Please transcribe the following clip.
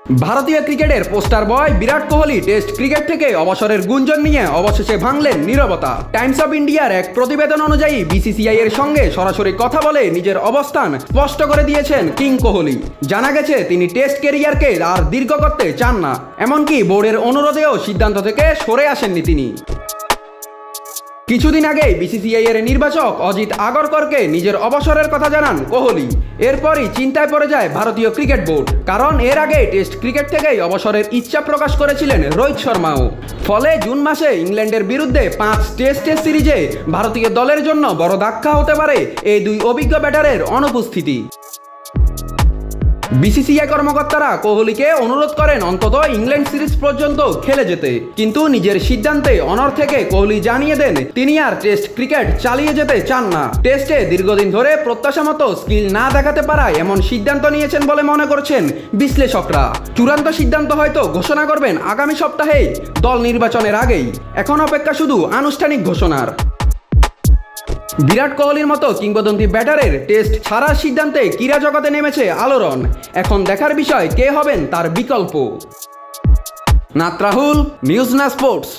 ভারতীয় ক্রিকেটের পোস্টার বয় Virat Kohli test cricket থেকে অবসরের গুঞ্জন নিয়ে অবশেষে ভাঙলেন নীরবতা। টাইমস অফ ইন্ডিয়ার এক প্রতিবেদন অনুযায়ী বিসিসিআই এর সঙ্গে সরাসরি কথা বলে নিজের অবস্থান স্পষ্ট করে দিয়েছেন কিং কোহলি। জানা গেছে তিনি টেস্ট ক্যারিয়ারকে আর দীর্ঘ করতে চান না, এমনকি বোর্ডের অনুরোধেও সিদ্ধান্ত থেকে সরে আসেননি তিনি। কিছুদিন আগেই বিসিসিআই এর নির্বাচক অজিত আগরকরকে নিজের অবসরের কথা জানান কোহলি। এরপরই চিন্তায় পড়ে যায় ভারতীয় ক্রিকেট বোর্ড, কারণ এর আগে টেস্ট ক্রিকেট থেকেই অবসরের ইচ্ছা প্রকাশ করেছিলেন রোহিত শর্মাও। ফলে জুন মাসে ইংল্যান্ডের বিরুদ্ধে 5 টেস্টের সিরিজে ভারতীয় দলের জন্য বড় ধাক্কা হতে পারে এই দুই অভিজ্ঞ ব্যাটারের অনুপস্থিতি। বিসিসিআই কর্মকর্তারা কোহলিকে অনুরোধ করেন অন্তত ইংল্যান্ড সিরিজ পর্যন্ত খেলে যেতে, কিন্তু নিজের সিদ্ধান্তে অনড় থেকে কোহলি জানিয়ে দেন তিনি আর টেস্ট ক্রিকেট চালিয়ে যেতে চান না। টেস্টে দীর্ঘদিন ধরে প্রত্যাশা মতো স্কিল না দেখাতে পারায় এমন সিদ্ধান্ত নিয়েছেন বলে মনে করছেন বিশ্লেষকরা। চূড়ান্ত সিদ্ধান্ত হয়তো ঘোষণা করবেন আগামী সপ্তাহেই দল নির্বাচনের আগেই। এখন অপেক্ষা শুধু আনুষ্ঠানিক ঘোষণার। বিরাট কোহলির মতো কিংবদন্তি ব্যাটারের টেস্ট ছাড়ার সিদ্ধান্তে ক্রীড়া জগতে নেমেছে আলোড়ন। এখন দেখার বিষয় কে হবেন তার বিকল্প। নাত রাহুল, নিউজ না স্পোর্টস।